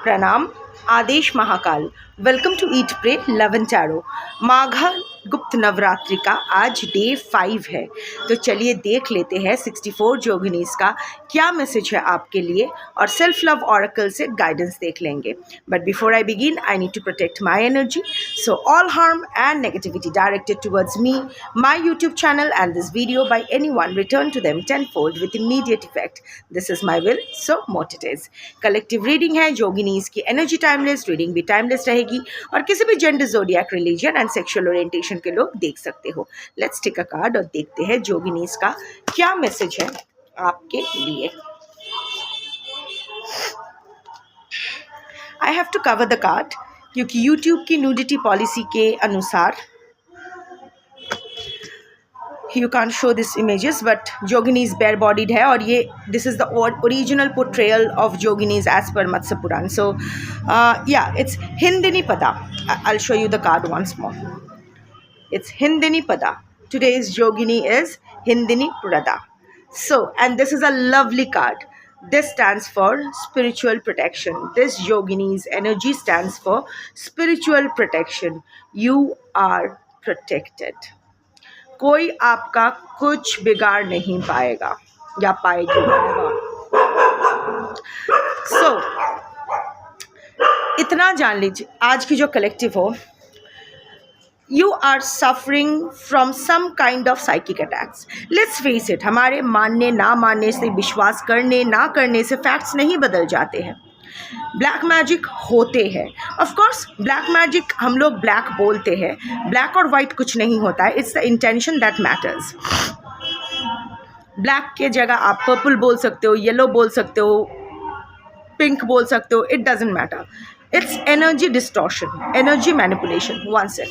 प्रणाम। आदेश Mahakal. Welcome to eat pray love and tarot. Magha Gupt Navratri का आज डे 5 है, तो चलिए देख लेते हैं 64 जोगिनीज का क्या मैसेज है आपके लिए, और सेल्फ लव ऑरेकल से गाइडेंस देख लेंगे। But before I begin I need to protect my energy, so all harm and negativity directed towards me, my YouTube channel and this video by any one return to them tenfold with immediate effect. This is my will, so mote it is. Collective reading है, जोगिनीज की energy timeless, reading भी timeless रहेगी और किसी भी gender, zodiac, religion and sexual orientation के लोग देख सकते हो। लेट्स टेक अ कार्ड और देखते हैं जोगिनीज का क्या मैसेज है आपके लिए। I have to cover the card क्योंकि यूट्यूब की न्यूडिटी पॉलिसी के अनुसार you can't show this images, but Yoginis bare bodied है और ये this is the original portrayal of Yoginis as per Matsya Puran. So yeah, it's Hindini Pada. I'll show you the card once more. It's Hindini Pada. Today's Yogini is Hindini Pada. So, and this is a lovely card. This stands for spiritual protection. This Yogini's energy stands for spiritual protection. You are protected. कोई आपका कुछ बिगाड़ नहीं पाएगा या पाएगी। सो इतना जान लीजिए, आज की जो कलेक्टिव हो, you are suffering from some kind of psychic attacks. Let's face it, हमारे मानने ना मानने से, विश्वास करने ना करने से फैक्ट्स नहीं बदल जाते हैं। ब्लैक मैजिक होते हैं, ऑफ कोर्स ब्लैक मैजिक हम लोग ब्लैक बोलते हैं, ब्लैक और वाइट कुछ नहीं होता है, it's the intention that matters. Black के जगह आप पर्पल बोल सकते हो, येलो बोल सकते हो, पिंक बोल सकते हो, it doesn't matter. It's energy distortion, energy manipulation. One sec,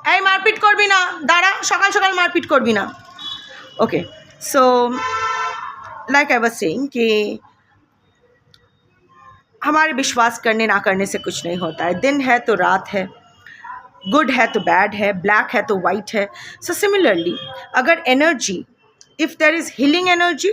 এই মারপিট করবি না, দাঁড়া, সকাল সকাল মারপিট করবি না। Okay, so like I was saying कि हमारे विश्वास करने ना करने से कुछ नहीं होता है। दिन है तो रात है, गुड है तो बैड है, ब्लैक है तो वाइट है। सो सिमिलरली अगर energy, if there is healing energy,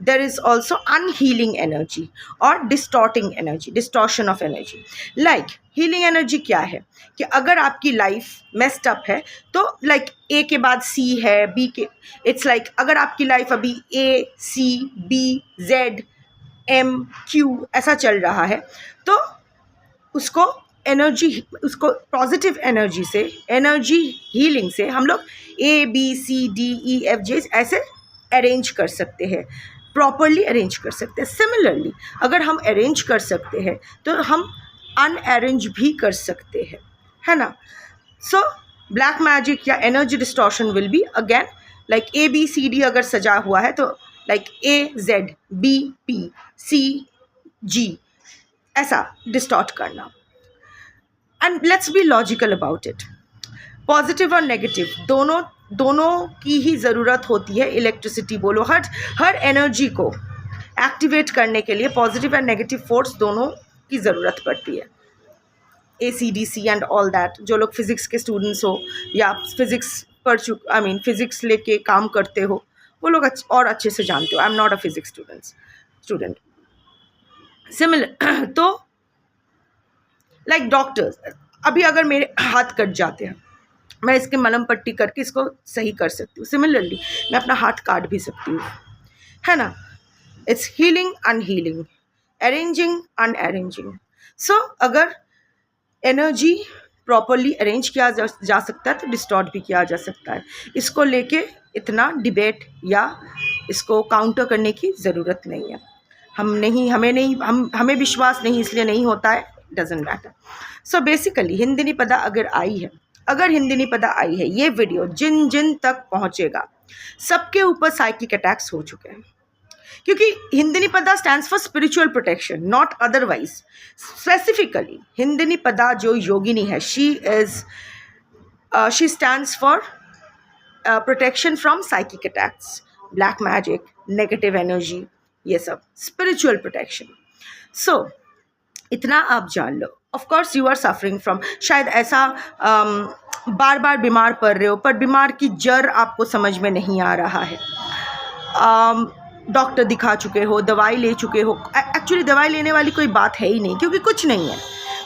there is also unhealing energy और distorting energy, distortion of energy. Like healing energy क्या है कि अगर आपकी लाइफ मेस्ड अप है तो लाइक ए के बाद सी है, बी के, इट्स लाइक अगर आपकी लाइफ अभी A C B Z M Q ऐसा चल रहा है, तो उसको एनर्जी, उसको पॉजिटिव एनर्जी से, एनर्जी हीलिंग से हम लोग A B C D E F J ऐसे अरेंज कर सकते हैं, प्रॉपरली अरेंज कर सकते हैं। सिमिलरली अगर हम अरेंज कर सकते हैं तो हम अनअरेंज भी कर सकते हैं, है ना। सो ब्लैक मैजिक या energy distortion will be again like A B C D अगर सजा हुआ है तो like A Z B P C G ऐसा डिस्टॉर्ट करना। And let's be logical about it. Positive और नेगेटिव दोनों की ही ज़रूरत होती है। इलेक्ट्रिसिटी बोलो, हर एनर्जी को एक्टिवेट करने के लिए पॉजिटिव एंड नेगेटिव फोर्स दोनों की ज़रूरत पड़ती है। A C D C and all that. जो लोग फिज़िक्स के स्टूडेंट्स हो या फिज़िक्स फिज़िक्स लेके काम करते हो, वो लोग और अच्छे से जानते हो। I am not a physics student. Similar तो लाइक डॉक्टर्स, अभी अगर मेरे हाथ कट जाते हैं, मैं इसके मलहम पट्टी करके इसको सही कर सकती हूँ। सिमिलरली मैं अपना हाथ काट भी सकती हूँ, है ना। It's healing unhealing, arranging unarranging. So अगर एनर्जी प्रॉपरली अरेंज किया जा सकता है तो डिस्टॉर्ट भी किया जा सकता है। इसको लेके इतना डिबेट या इसको काउंटर करने की ज़रूरत नहीं है। हमें विश्वास नहीं इसलिए नहीं होता है, डजेंट मैटर। सो बेसिकली हिंदिनी पदा अगर हिंदिनी पदा आई है, ये वीडियो जिन जिन तक पहुँचेगा सबके ऊपर साइकिक अटैक्स हो चुके हैं, क्योंकि Hindini Pada stands for spiritual protection, not otherwise. Specifically Hindini Pada जो योगिनी है, she stands for protection from psychic attacks, black magic, negative energy, ये सब स्पिरिचुअल प्रोटेक्शन। सो इतना आप जान लो। Of course you are suffering from, शायद ऐसा बार बार बीमार पड़ रहे हो, पर बीमार की जड़ आपको समझ में नहीं आ रहा है। डॉक्टर दिखा चुके हो, दवाई ले चुके हो। एक्चुअली दवाई लेने वाली कोई बात है ही नहीं, क्योंकि कुछ नहीं है,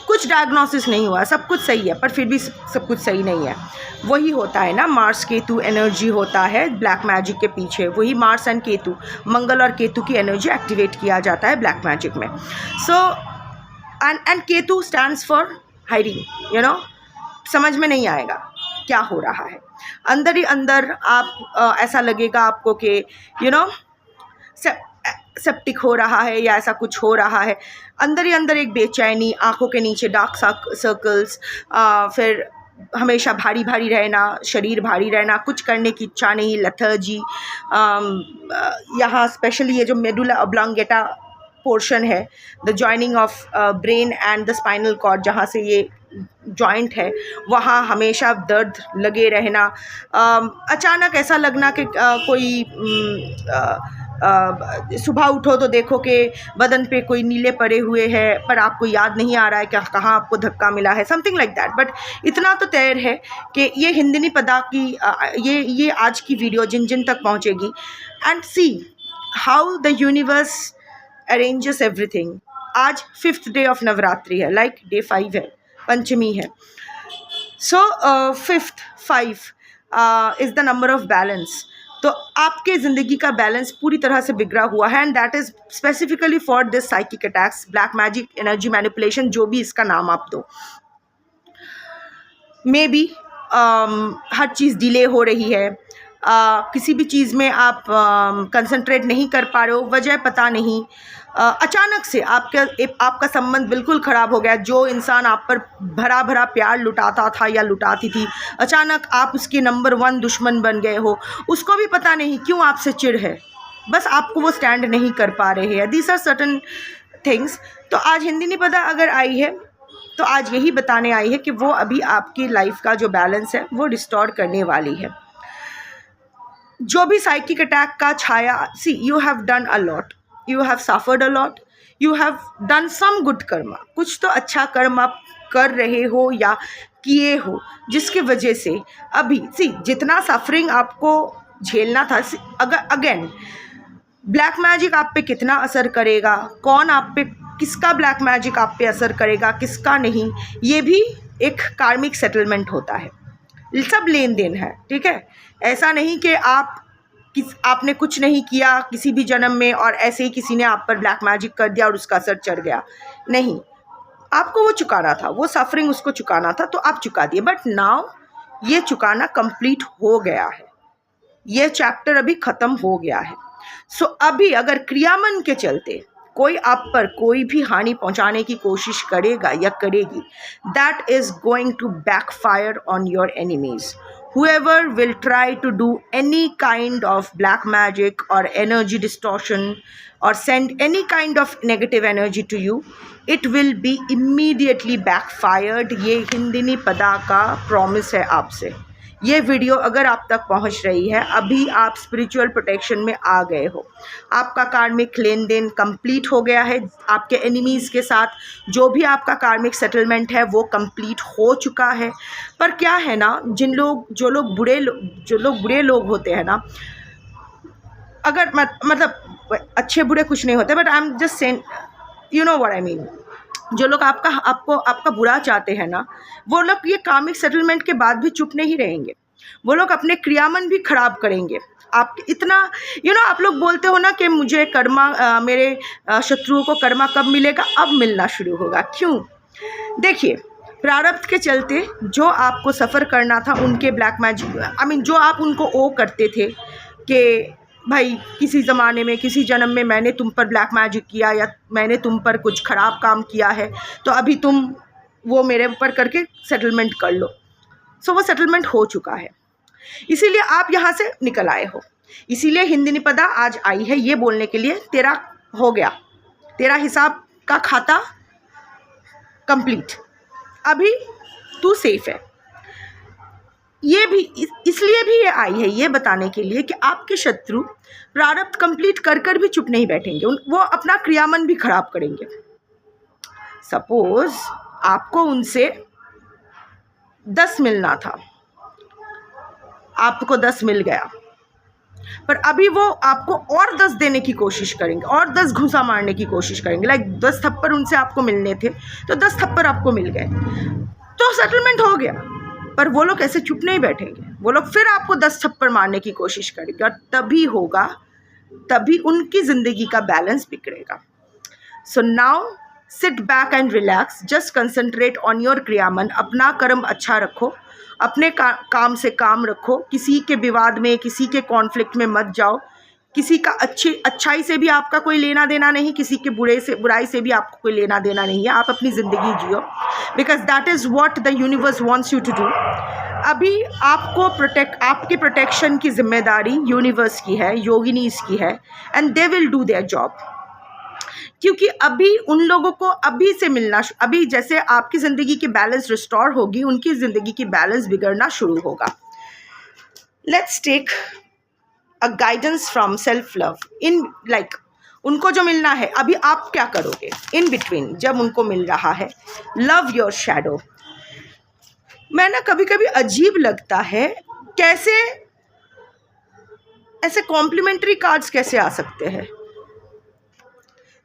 कुछ डायग्नोसिस नहीं हुआ, सब कुछ सही है, पर फिर भी सब कुछ सही नहीं है। वही होता है ना, मार्स केतु एनर्जी होता है ब्लैक मैजिक के पीछे, वही मार्स एंड केतु, मंगल और केतु की एनर्जी एक्टिवेट किया जाता है ब्लैक मैजिक में। So and Ketu stands for hiding, you know, समझ में नहीं आएगा क्या हो रहा है, अंदर ही अंदर आप ऐसा लगेगा आपको कि यू नो सेप्टिक हो रहा है या ऐसा कुछ हो रहा है, अंदर ही अंदर एक बेचैनी, आंखों के नीचे डार्क सर्कल्स, फिर हमेशा भारी भारी रहना, शरीर भारी रहना, कुछ करने की इच्छा नहीं, लेथर्जी, यहाँ स्पेशली ये जो मेडुला ऑब्लोंगेटा पोर्शन है, the joining of brain and the spinal cord, जहाँ से ये जॉइंट है, वहाँ हमेशा दर्द लगे रहना, अचानक ऐसा लगना कि कोई सुबह उठो तो देखो कि बदन पे कोई नीले पड़े हुए हैं, पर आपको याद नहीं आ रहा है कि कहाँ आपको धक्का मिला है, समथिंग लाइक दैट। बट इतना तो तय है कि ये हिंदिनी पदा की ये आज की वीडियो जिन जिन तक पहुँचेगी, and see how the universe arranges everything. आज 5th डे ऑफ नवरात्रि है, लाइक डे 5 है, पंचमी है। सो 5th 5 is the number of balance. तो आपके ज़िंदगी का बैलेंस पूरी तरह से बिगड़ा हुआ है, and that is specifically for this psychic attacks, black magic, energy manipulation, जो भी इसका नाम आप दो। May be her cheese delay हो रही है, किसी भी चीज़ में आप कंसंट्रेट नहीं कर पा रहे हो, वजह पता नहीं, अचानक से आपका संबंध बिल्कुल ख़राब हो गया। जो इंसान आप पर भरा भरा प्यार लुटाता था या लुटाती थी, अचानक आप उसके नंबर 1 दुश्मन बन गए हो, उसको भी पता नहीं क्यों आपसे चिढ़ है, बस आपको वो स्टैंड नहीं कर पा रहे हैं। These are certain things. तो आज हिंदिनी पदा अगर आई है तो आज यही बताने आई है कि वो अभी आपकी लाइफ का जो बैलेंस है वो रिस्टोर करने वाली है। जो भी साइकिक अटैक का छाया, see you have done a lot, you have suffered a lot, you have done some good karma, कुछ तो अच्छा कर्म आप कर रहे हो या किए हो, जिसकी वजह से अभी सी जितना सफरिंग आपको झेलना था, अगर अगेन ब्लैक मैजिक आप पे कितना असर करेगा, कौन आप पे, किसका ब्लैक मैजिक आप पे असर करेगा, किसका नहीं, ये भी एक कार्मिक सेटलमेंट होता है, सब लेन देन है, ठीक है। ऐसा नहीं कि आपने कुछ नहीं किया किसी भी जन्म में और ऐसे ही किसी ने आप पर ब्लैक मैजिक कर दिया और उसका असर चढ़ गया, नहीं, आपको वो चुकाना था, वो सफरिंग उसको चुकाना था, तो आप चुका दिए। बट नाउ ये चुकाना कंप्लीट हो गया है, ये चैप्टर अभी ख़त्म हो गया है। सो अभी अगर क्रियामन के चलते कोई आप पर कोई भी हानि पहुंचाने की कोशिश करेगा या करेगी, that is going to backfire on your enemies. Whoever will try to do any kind of black magic or energy distortion or send any kind of negative energy to you, it will be immediately backfired। ये हिंदिनी पदा का promise है आपसे। ये video अगर आप तक पहुंच रही है, अभी आप स्पिरिचुअल प्रोटेक्शन में आ गए हो, आपका कार्मिक लेन देन कंप्लीट हो गया है, आपके एनिमीज़ के साथ जो भी आपका कार्मिक सेटलमेंट है वो कंप्लीट हो चुका है। पर क्या है ना, जो लोग बुरे लोग होते हैं ना, अगर मतलब अच्छे बुरे कुछ नहीं होते, but I am just saying, you know what I mean, जो लोग आपका बुरा चाहते हैं ना, वो लोग ये कार्मिक सेटलमेंट के बाद भी चुप नहीं रहेंगे, वो लोग अपने क्रियामन भी खराब करेंगे। आप इतना आप लोग बोलते हो ना कि मुझे कर्मा, मेरे शत्रुओं को कर्मा कब मिलेगा, अब मिलना शुरू होगा। क्यों? देखिए, प्रारब्ध के चलते जो आपको सफ़र करना था उनके ब्लैक मैजिक, जो आप उनको ओ करते थे कि भाई किसी ज़माने में, किसी जन्म में मैंने तुम पर ब्लैक मैजिक किया या मैंने तुम पर कुछ ख़राब काम किया है, तो अभी तुम वो मेरे ऊपर करके सेटलमेंट कर लो। सो वो सेटलमेंट हो चुका है, इसीलिए आप यहाँ से निकल आए हो। इसीलिए हिंदिनी पदा आज आई है ये बोलने के लिए, तेरा हो गया, तेरा हिसाब का खाता कंप्लीट, अभी तू सेफ है। ये भी इसलिए भी ये आई है ये बताने के लिए कि आपके शत्रु प्रारब्ध कंप्लीट कर भी चुप नहीं बैठेंगे, वो अपना क्रियामन भी खराब करेंगे। सपोज आपको उनसे 10 मिलना था, आपको 10 मिल गया, पर अभी वो आपको और 10 देने की कोशिश करेंगे, और 10 घूंसा मारने की कोशिश करेंगे। लाइक 10 थप्पड़ उनसे आपको मिलने थे तो 10 थप्पड़ आपको मिल गए, तो सेटलमेंट हो गया। पर वो लोग ऐसे चुप नहीं बैठेंगे, वो लोग फिर आपको 10 थप्पड़ मारने की कोशिश करेंगे, और तभी होगा, तभी उनकी ज़िंदगी का बैलेंस बिगड़ेगा। So now sit back and relax, just concentrate on your kriyaman. अपना कर्म अच्छा रखो, अपने काम से काम रखो, किसी के विवाद में, किसी के कॉन्फ्लिक्ट में मत जाओ, किसी का अच्छाई से भी आपका कोई लेना देना नहीं, किसी के बुराई से भी आपको कोई लेना देना नहीं है। आप अपनी ज़िंदगी जियो, because that is what the universe wants you to do. अभी आपको आपके प्रोटेक्शन की जिम्मेदारी यूनिवर्स की है, योगिनीज की है, and they will do their job. क्योंकि अभी उन लोगों को अभी से मिलना, अभी जैसे आपकी ज़िंदगी की बैलेंस रिस्टोर होगी, उनकी ज़िंदगी की बैलेंस बिगड़ना शुरू होगा। Let's take a guidance from self love. In like उनको जो मिलना है, अभी आप क्या करोगे इन बिटवीन जब उनको मिल रहा है? Love your shadow. मैं ना कभी कभी अजीब लगता है, कैसे ऐसे कॉम्प्लीमेंट्री कार्ड्स कैसे आ सकते हैं।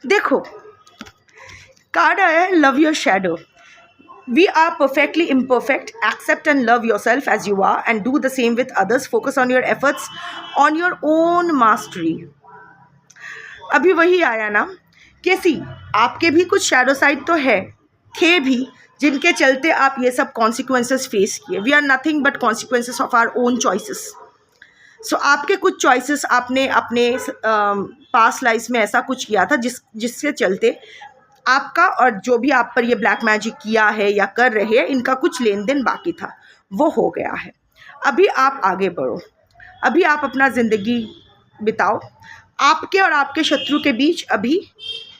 देखो, कार्ड आया है love your shadow. We are perfectly imperfect. Accept and love yourself as you are and do the same with others. Focus on your efforts, on your own mastery. अभी वही आया ना, कैसी आपके भी कुछ शैडो साइड तो है, थे भी, जिनके चलते आप ये सब कॉन्सिक्वेंसेस फेस किए। We are nothing but consequences of our own choices. So आपके कुछ चॉइसेस आपने अपने पास्ट लाइफ में ऐसा कुछ किया था जिसके चलते आपका और जो भी आप पर ये ब्लैक मैजिक किया है या कर रहे हैं, इनका कुछ लेन देन बाकी था, वो हो गया है। अभी आप आगे बढ़ो, अभी आप अपना ज़िंदगी बिताओ। आपके और आपके शत्रु के बीच अभी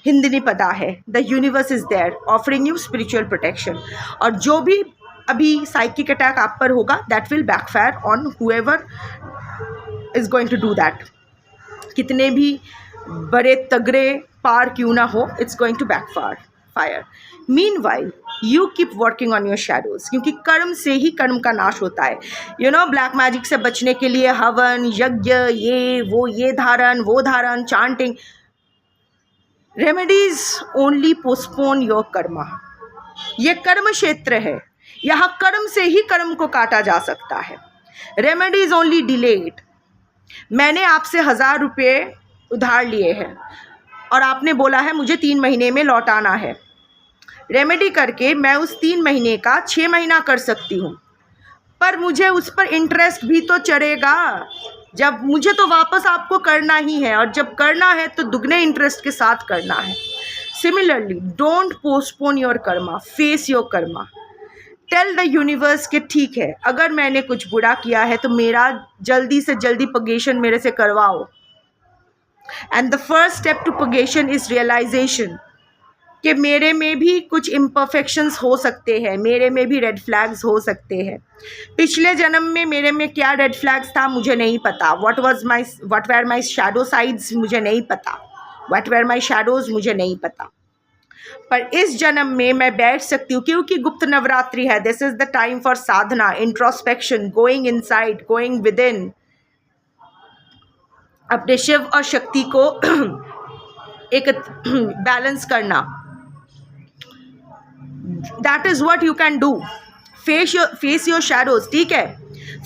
हिंदनी पदा है, the universe is there offering you spiritual protection. और जो भी अभी साइकिक अटैक आप पर होगा, that will backfire on whoever is going to do that. कितने भी बड़े तगड़े पार क्यों ना हो, it's going to backfire. Meanwhile you keep working on your shadows, क्योंकि कर्म से ही कर्म का नाश होता है। यू नो, ब्लैक मैजिक से बचने के लिए हवन, यज्ञ, ये धारण, वो धारण, chanting, remedies only postpone your Karma. ये कर्म क्षेत्र है, यहाँ कर्म से ही कर्म को काटा जा सकता है। Remedies only delayed. मैंने आपसे 1000 रुपये उधार लिए हैं और आपने बोला है मुझे 3 महीने में लौटाना है। रेमेडी करके मैं उस 3 महीने का 6 महीना कर सकती हूँ, पर मुझे उस पर इंटरेस्ट भी तो चढ़ेगा। जब मुझे तो वापस आपको करना ही है, और जब करना है तो दुगने इंटरेस्ट के साथ करना है। Similarly don't postpone your karma, face your karma. Tell the universe कि ठीक है, अगर मैंने कुछ बुरा किया है तो मेरा जल्दी से जल्दी पगेशन मेरे से करवाओ। And the first step to purgation is realization कि मेरे में भी कुछ इम्परफेक्शंस हो सकते हैं, मेरे में भी रेड फ्लैग्स हो सकते हैं। पिछले जन्म में मेरे में क्या रेड फ्लैग्स था मुझे नहीं पता। What were my shadow sides मुझे नहीं पता, व्हाट वेर माई शैडोज मुझे नहीं पता। पर इस जन्म में मैं बैठ सकती हूँ, क्योंकि गुप्त नवरात्रि है। This is the time for sadhana, introspection, going inside, going within, अपने शिव और शक्ति को एक बैलेंस करना। That is what you can do. Face your shadows. ठीक है,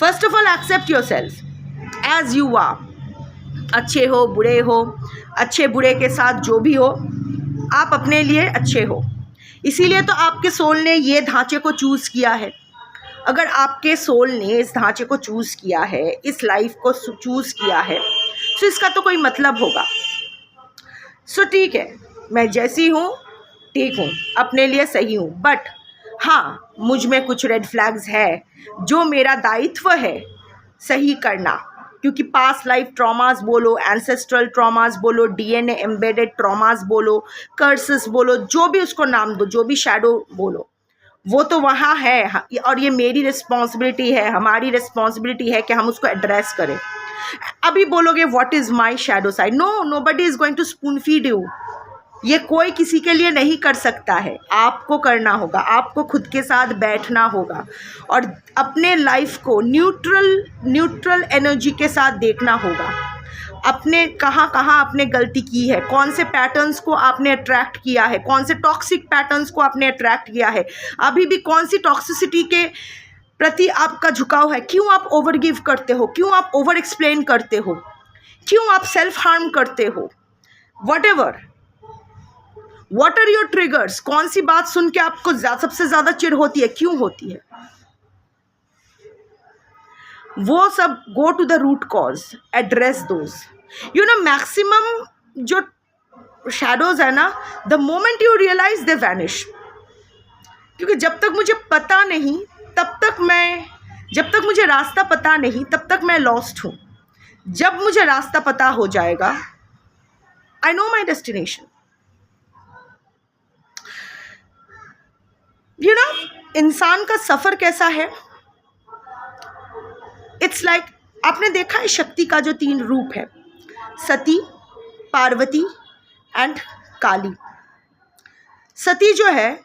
first of all accept yourself as you are. अच्छे हो, बुरे हो, अच्छे बुरे के साथ जो भी हो, आप अपने लिए अच्छे हो। इसीलिए तो आपके सोल ने ये ढांचे को चूज़ किया है। अगर आपके सोल ने इस ढांचे को चूज़ किया है, इस लाइफ को चूज़ किया है, तो इसका तो कोई मतलब होगा। सो ठीक है, मैं जैसी हूँ ठीक हूँ, अपने लिए सही हूँ, बट हाँ, मुझ में कुछ रेड फ्लैग्स है जो मेरा दायित्व है सही करना। क्योंकि पास्ट लाइफ ट्रॉमास बोलो, एंसेस्ट्रल ट्रॉमास बोलो, डीएनए एम्बेडेड ट्रॉमास बोलो, कर्सेस बोलो, जो भी उसको नाम दो, जो भी शैडो बोलो, वो तो वहाँ है। और ये मेरी रिस्पॉन्सिबिलिटी है, हमारी रिस्पॉन्सिबिलिटी है कि हम उसको एड्रेस करें। अभी बोलोगे what is my shadow side, nobody is going to spoon feed you. ये कोई किसी के लिए नहीं कर सकता है, आपको करना होगा, आपको खुद के साथ बैठना होगा और अपने लाइफ को न्यूट्रल एनर्जी के साथ देखना होगा। अपने कहाँ आपने गलती की है, कौन से पैटर्न्स को आपने अट्रैक्ट किया है, कौन से टॉक्सिक पैटर्न्स को आपने अट्रैक्ट किया है, अभी भी कौन सी टॉक्सिसिटी के प्रति आपका झुकाव है, क्यों आप ओवर गिव करते हो, क्यों आप ओवर एक्सप्लेन करते हो, क्यों आप सेल्फ हार्म करते हो, व्हाट आर योर ट्रिगर्स, कौन सी बात सुन के आपको सबसे ज्यादा चिढ़ होती है, क्यों होती है, वो सब go to the root cause, address those. Maximum जो शैडोज है ना, the moment you realise they vanish. क्योंकि जब तक मुझे पता नहीं जब तक मुझे रास्ता पता नहीं तब तक मैं लॉस्ट हूं। जब मुझे रास्ता पता हो जाएगा, आई नो माई डेस्टिनेशन। इंसान का सफर कैसा है, इट्स लाइक आपने देखा है शक्ति का जो 3 रूप है, सती, पार्वती एंड काली। सती जो है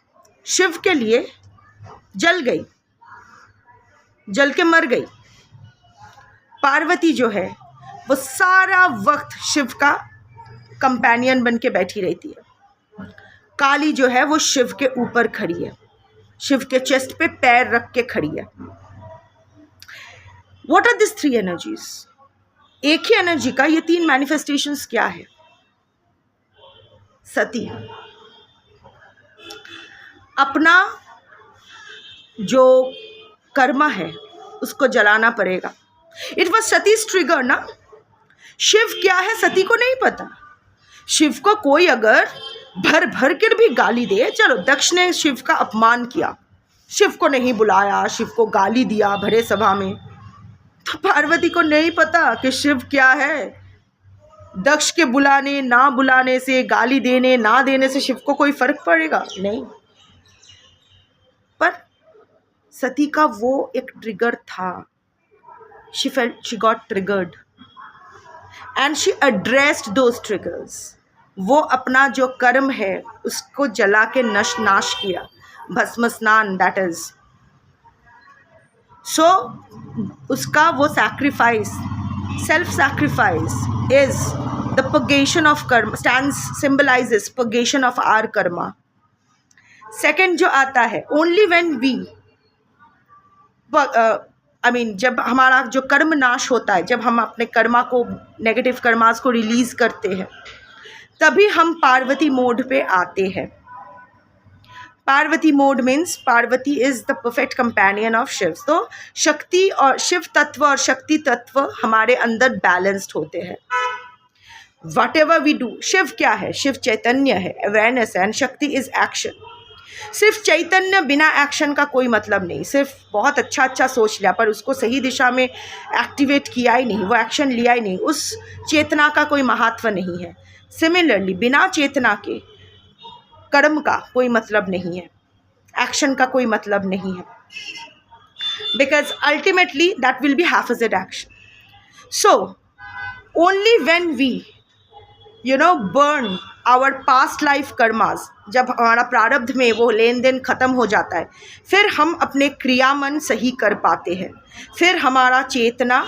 शिव के लिए जल गई, जल के मर गई। पार्वती जो है वो सारा वक्त शिव का कंपेनियन बन के बैठी रहती है। काली जो है वो शिव के ऊपर खड़ी है, शिव के चेस्ट पे पैर रख के खड़ी है। What are this 3 energies? एक ही एनर्जी का ये 3 मैनिफेस्टेशंस क्या है? सती अपना जो कर्मा है उसको जलाना पड़ेगा। इट वॉज सतीज ट्रिगर ना। शिव क्या है सती को नहीं पता। शिव को कोई अगर भर भर कर भी गाली दे, चलो दक्ष ने शिव का अपमान किया, शिव को नहीं बुलाया, शिव को गाली दिया भरे सभा में, तो पार्वती को नहीं पता कि शिव क्या है। दक्ष के बुलाने ना बुलाने से, गाली देने ना देने से शिव को कोई फर्क पड़ेगा नहीं। पर सती का वो एक ट्रिगर था। She got triggered and she addressed those triggers. वो अपना जो कर्म है उसको जला के नाश किया, भस्म स्नान, दैट इज सो उसका वो sacrifice, self sacrifice is the purgation of karma, stands symbolizes purgation of our karma. Second जो आता है, ओनली व्हेन वी जब हमारा जो कर्म नाश होता है, जब हम अपने कर्मा को, नेगेटिव कर्मास को रिलीज करते हैं, तभी हम पार्वती मोड पे आते हैं। Parvati mode means Parvati is the perfect companion of Shiv. तो शक्ति और शिव तत्व और शक्ति तत्व हमारे अंदर बैलेंस्ड होते हैं। Whatever we do, Shiv क्या है? शिव चैतन्य है, अवेयरनेस है, एंड शक्ति इज एक्शन। सिर्फ चैतन्य बिना एक्शन का कोई मतलब नहीं। सिर्फ बहुत अच्छा सोच लिया पर उसको सही दिशा में एक्टिवेट किया ही नहीं, वो एक्शन लिया ही नहीं, उस चेतना का कोई महत्व नहीं है। सिमिलरली बिना चेतना के कर्म का कोई मतलब नहीं है, एक्शन का कोई मतलब नहीं है, because ultimately that will be haphazard action. So only when we burn our past life karmas, जब हमारा प्रारब्ध में वो लेन देन ख़त्म हो जाता है, फिर हम अपने क्रियामन सही कर पाते हैं, फिर हमारा चेतना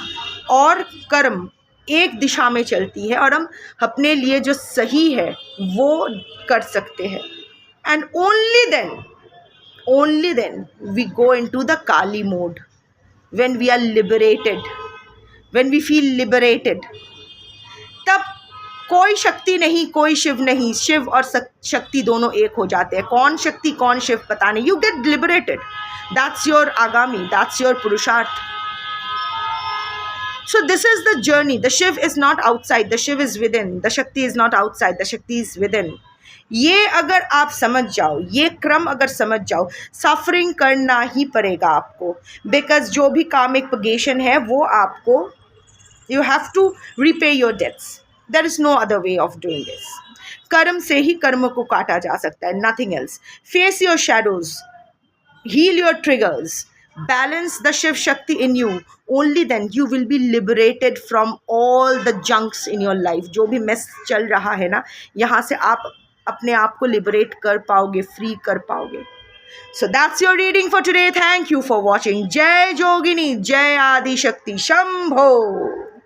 और कर्म एक दिशा में चलती है और हम अपने लिए जो सही है वो कर सकते हैं। And only then we go into the Kali mode, when we are liberated, when we feel liberated. तब कोई शक्ति नहीं, कोई शिव नहीं, शिव और शक्ति दोनों एक हो जाते हैं। कौन शक्ति कौन शिव पता नहीं, you get liberated, that's your आगामी, दैट्स योर पुरुषार्थ। So this is the journey. The Shiv is not outside, the Shiv is within. The Shakti is not outside, the Shakti is within. ये अगर आप समझ जाओ, ये क्रम अगर समझ जाओ, सफरिंग करना ही पड़ेगा आपको, बिकॉज जो भी कामिक पगेशन है वो आपको, you have to repay your debts. There is no other way of doing this. कर्म से ही कर्म को काटा जा सकता है, nothing else. Face your shadows, heal your triggers, balance the Shiv Shakti in you, only then you will be liberated from all the junks in your life. जो भी mess चल रहा है ना, यहाँ से आप अपने आप को लिबरेट कर पाओगे, फ्री कर पाओगे. So that's your reading for today. Thank you for watching. Jai Jogini, Jai Adi Shakti, Shambho.